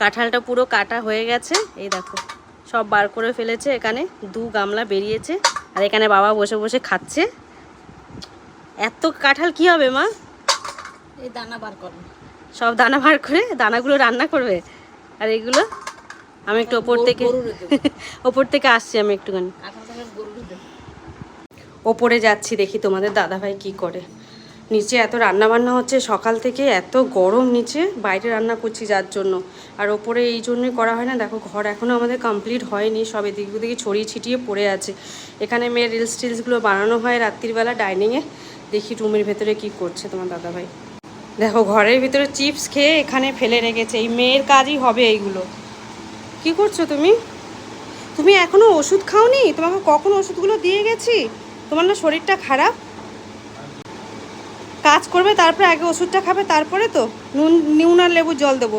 কাঁঠালটা পুরো কাটা হয়ে গেছে, এই দেখো সব বার করে ফেলেছে। এখানে 2 গামলা বেরিয়েছে, আর এখানে বাবা বসে বসে খাচ্ছে। এত কাঁঠাল কি হবে মা? এই দানা বার করো, সব দানা বার করে দানাগুলো রান্না করবে। আর এগুলো আমি একটু ওপর থেকে আসছি, আমি একটুখানি ওপরে যাচ্ছি, দেখি তোমাদের দাদাভাই কি করে। নিচে এত রান্না বান্না হচ্ছে সকাল থেকে, এত গরম নিচে, বাইরে রান্না করছি যার জন্য। আর ওপরে এই জন্যই করা হয় না, দেখো ঘর এখনও আমাদের কমপ্লিট হয়নি, সব এদিক ওদিকে ছড়িয়ে ছিটিয়ে পড়ে আছে। এখানে মেয়ের রিলসগুলো বানানো হয় রাত্রিবেলা ডাইনিংয়ে। দেখি রুমের ভেতরে কি করছে তোমার দাদাভাই। দেখো ঘরের ভিতরে চিপস খেয়ে এখানে ফেলে রেখেছে, এই মেয়ের কাজই হবে এইগুলো। কি করছো তুমি? তুমি এখনো ওষুধ খাওনি? তোমাকে কখন ওষুধগুলো দিয়ে গেছি? তোমার না শরীরটা খারাপ, কাজ করবে তারপরে আগে ওষুধটা খাবে, তারপরে তো নুন আর লেবুর জল দেবো।